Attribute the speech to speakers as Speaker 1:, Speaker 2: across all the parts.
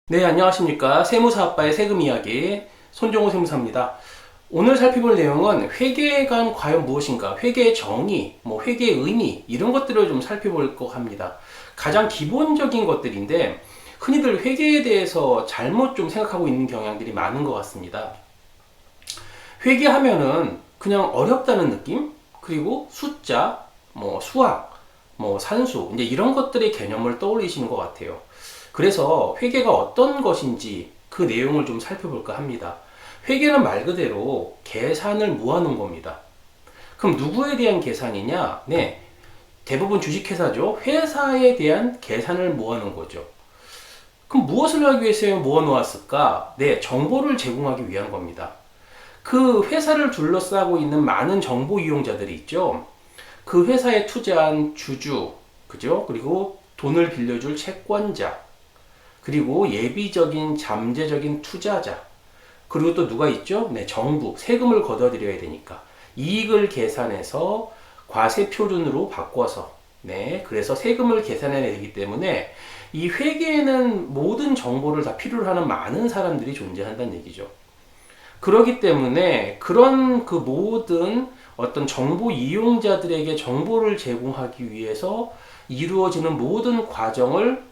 Speaker 1: 네, 안녕하십니까. 세무사업바의 세금 이야기 손종호 세무사입니다. 오늘 살펴볼 내용은 회계가 과연 무엇인가, 회계의 정의, 회계의 의미 이런 것들을 좀 살펴볼 거 합니다. 가장 기본적인 것들인데 흔히들 회계에 대해서 잘못 좀 생각하고 있는 경향들이 많은 것 같습니다. 회계하면은 그냥 어렵다는 느낌? 그리고 숫자, 수학, 산수 이제 이런 것들의 개념을 떠올리시는 것 같아요. 그래서 회계가 어떤 것인지 그 내용을 좀 살펴볼까 합니다. 회계는 말 그대로 계산을 모아놓은 겁니다. 그럼 누구에 대한 계산이냐? 네, 대부분 주식회사죠. 회사에 대한 계산을 모아놓은 거죠. 그럼 무엇을 하기 위해서 모아놓았을까? 네, 정보를 제공하기 위한 겁니다. 그 회사를 둘러싸고 있는 많은 정보 이용자들이 있죠. 그 회사에 투자한 주주, 그죠? 그리고 돈을 빌려줄 채권자, 그리고 예비적인 잠재적인 투자자, 그리고 또 누가 있죠? 네, 정부, 세금을 걷어들여야 되니까 이익을 계산해서 과세표준으로 바꿔서, 네, 그래서 세금을 계산해야 되기 때문에 이 회계에는 모든 정보를 다 필요로 하는 많은 사람들이 존재한다는 얘기죠. 그렇기 때문에 그런 그 모든 어떤 정보 이용자들에게 정보를 제공하기 위해서 이루어지는 모든 과정을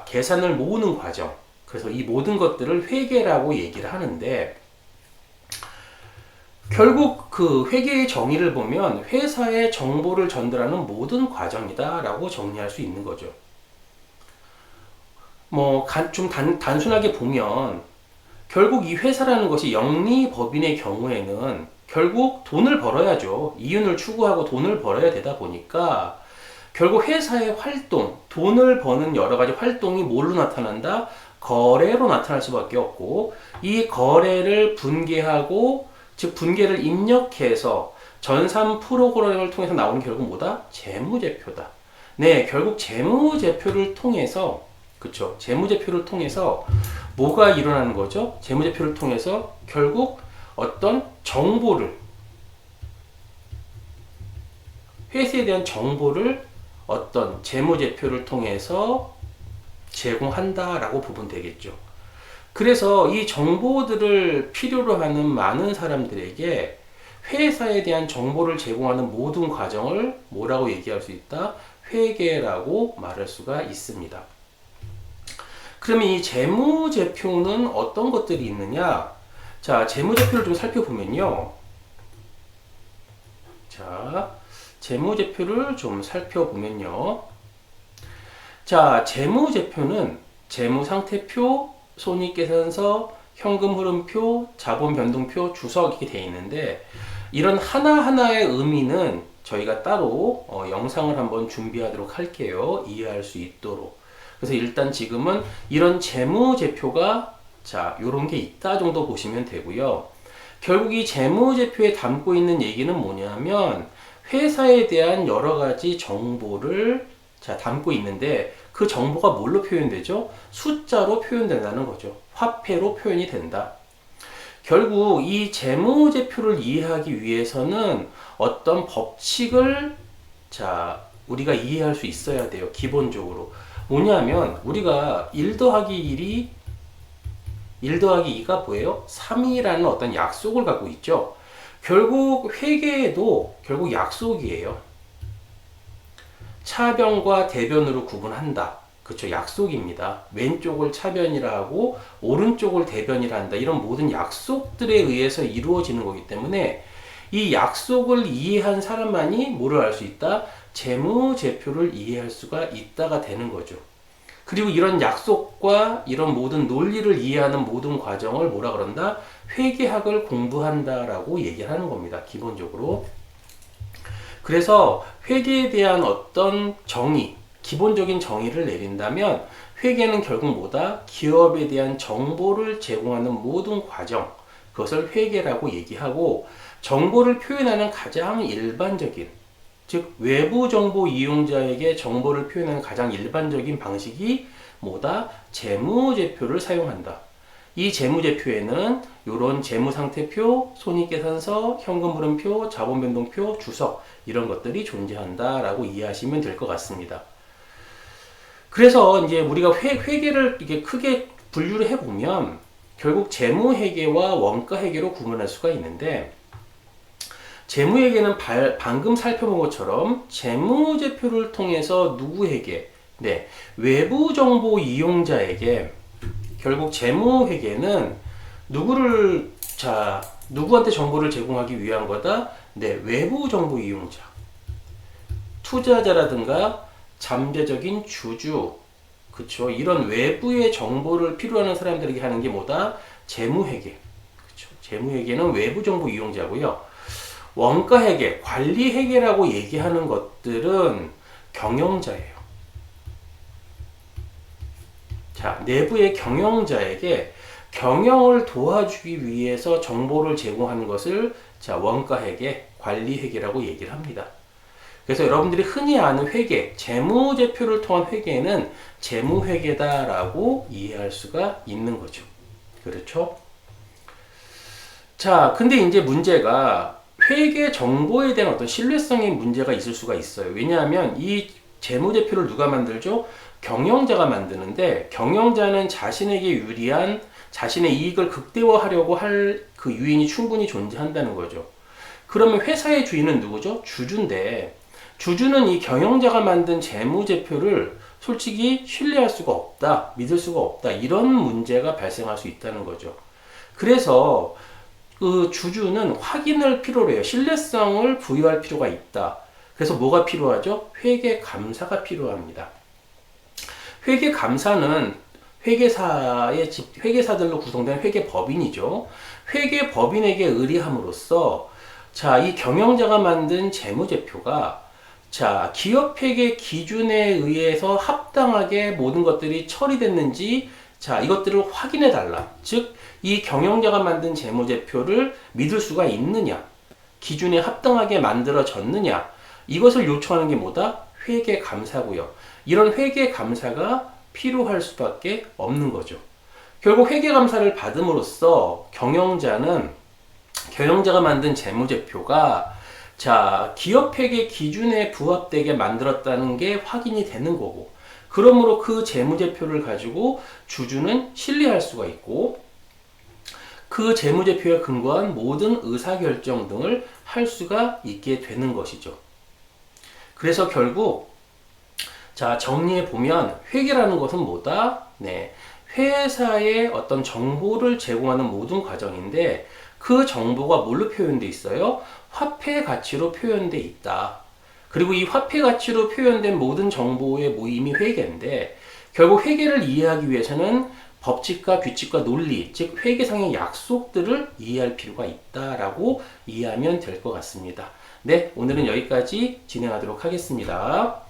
Speaker 1: 계산을 모으는 과정. 그래서 이 모든 것들을 회계라고 얘기를 하는데 결국 그 회계의 정의를 보면 회사에 정보를 전달하는 모든 과정이다 라고 정리할 수 있는 거죠. 좀 단순하게 보면 결국 이 회사라는 것이 영리법인의 경우에는 결국 돈을 벌어야죠. 이윤을 추구하고 돈을 벌어야 되다 보니까 결국 회사의 활동, 돈을 버는 여러 가지 활동이 뭘로 나타난다? 거래로 나타날 수밖에 없고, 이 거래를 분계하고, 즉 분계를 입력해서 전산 프로그램을 통해서 나오는 결국 뭐다? 재무제표다. 네, 결국 재무제표를 통해서, 그쵸? 재무제표를 통해서 뭐가 일어나는 거죠? 재무제표를 통해서 결국 어떤 정보를, 회사에 대한 정보를 어떤 재무제표를 통해서 제공한다라고 보면 되겠죠. 그래서 이 정보들을 필요로 하는 많은 사람들에게 회사에 대한 정보를 제공하는 모든 과정을 뭐라고 얘기할 수 있다? 회계라고 말할 수가 있습니다. 그러면 이 재무제표는 어떤 것들이 있느냐? 자, 재무제표를 좀 살펴보면요. 자, 재무제표를 좀 살펴보면요. 자, 재무제표는 재무상태표, 손익계산서, 현금흐름표, 자본변동표, 주석 이렇게 되어 있는데 이런 하나하나의 의미는 저희가 따로 영상을 한번 준비하도록 할게요. 이해할 수 있도록. 그래서 일단 지금은 이런 재무제표가 요런 게 있다 정도 보시면 되고요. 결국 이 재무제표에 담고 있는 얘기는 뭐냐면 회사에 대한 여러 가지 정보를 담고 있는데 그 정보가 뭘로 표현되죠? 숫자로 표현된다는 거죠. 화폐로 표현이 된다. 결국 이 재무제표를 이해하기 위해서는 어떤 법칙을 우리가 이해할 수 있어야 돼요. 기본적으로. 뭐냐면 우리가 1 더하기 1이 1 더하기 2가 뭐예요? 3이라는 어떤 약속을 갖고 있죠. 결국 회계에도 결국 약속이에요. 차변과 대변으로 구분한다. 그쵸, 약속입니다. 왼쪽을 차변이라 하고 오른쪽을 대변이라 한다. 이런 모든 약속들에 의해서 이루어지는 거기 때문에 이 약속을 이해한 사람만이 뭐를 알 수 있다? 재무제표를 이해할 수가 있다가 되는 거죠. 그리고 이런 약속과 이런 모든 논리를 이해하는 모든 과정을 뭐라 그런다? 회계학을 공부한다라고 얘기를 하는 겁니다. 기본적으로. 그래서 회계에 대한 어떤 정의, 기본적인 정의를 내린다면 회계는 결국 뭐다? 기업에 대한 정보를 제공하는 모든 과정, 그것을 회계라고 얘기하고 정보를 표현하는 가장 일반적인, 즉 외부 정보 이용자에게 정보를 표현하는 가장 일반적인 방식이 뭐다? 재무제표를 사용한다. 이 재무제표에는 이런 재무상태표, 손익계산서, 현금흐름표, 자본변동표, 주석 이런 것들이 존재한다라고 이해하시면 될 것 같습니다. 그래서 이제 우리가 회계를 이게 크게 분류를 해보면 결국 재무회계와 원가회계로 구분할 수가 있는데, 재무회계는 방금 살펴본 것처럼 재무제표를 통해서 누구에게, 네, 외부 정보 이용자에게, 결국 재무회계는 누구한테 정보를 제공하기 위한 거다? 네, 외부 정보 이용자. 투자자라든가 잠재적인 주주, 그쵸? 이런 외부의 정보를 필요로 하는 사람들에게 하는 게 뭐다? 재무회계. 그쵸? 재무회계는 외부 정보 이용자고요. 원가회계, 관리회계라고 얘기하는 것들은 경영자예요. 자, 내부의 경영자에게 경영을 도와주기 위해서 정보를 제공하는 것을 자, 원가회계, 관리회계라고 얘기를 합니다. 그래서 여러분들이 흔히 아는 회계, 재무제표를 통한 회계는 재무회계다라고 이해할 수가 있는 거죠. 그렇죠? 자, 근데 이제 문제가 회계 정보에 대한 어떤 신뢰성의 문제가 있을 수가 있어요. 왜냐하면 이 재무제표를 누가 만들죠? 경영자가 만드는데, 경영자는 자신에게 유리한 자신의 이익을 극대화하려고 할 그 유인이 충분히 존재한다는 거죠. 그러면 회사의 주인은 누구죠? 주주인데, 주주는 이 경영자가 만든 재무제표를 솔직히 신뢰할 수가 없다, 믿을 수가 없다, 이런 문제가 발생할 수 있다는 거죠. 그래서 그 주주는 확인을 필요로 해요. 신뢰성을 부여할 필요가 있다. 그래서 뭐가 필요하죠? 회계감사가 필요합니다. 회계감사는 회계사들로 구성된 회계법인이죠. 회계법인에게 의뢰함으로써 자, 이 경영자가 만든 재무제표가 자, 기업회계 기준에 의해서 합당하게 모든 것들이 처리됐는지 자, 이것들을 확인해 달라. 즉, 이 경영자가 만든 재무제표를 믿을 수가 있느냐, 기준에 합당하게 만들어졌느냐, 이것을 요청하는 게 뭐다? 회계감사고요. 이런 회계감사가 필요할 수밖에 없는 거죠. 결국 회계감사를 받음으로써 경영자가 만든 재무제표가 자, 기업회계 기준에 부합되게 만들었다는 게 확인이 되는 거고, 그러므로 그 재무제표를 가지고 주주는 신뢰할 수가 있고, 그 재무제표에 근거한 모든 의사결정 등을 할 수가 있게 되는 것이죠. 그래서 결국 자, 정리해 보면 회계라는 것은 뭐다? 네, 회사에 어떤 정보를 제공하는 모든 과정인데, 그 정보가 뭘로 표현되어 있어요? 화폐 가치로 표현되어 있다. 그리고 이 화폐 가치로 표현된 모든 정보의 모임이 회계인데, 결국 회계를 이해하기 위해서는 법칙과 규칙과 논리, 즉 회계상의 약속들을 이해할 필요가 있다라고 이해하면 될 것 같습니다. 네, 오늘은 여기까지 진행하도록 하겠습니다.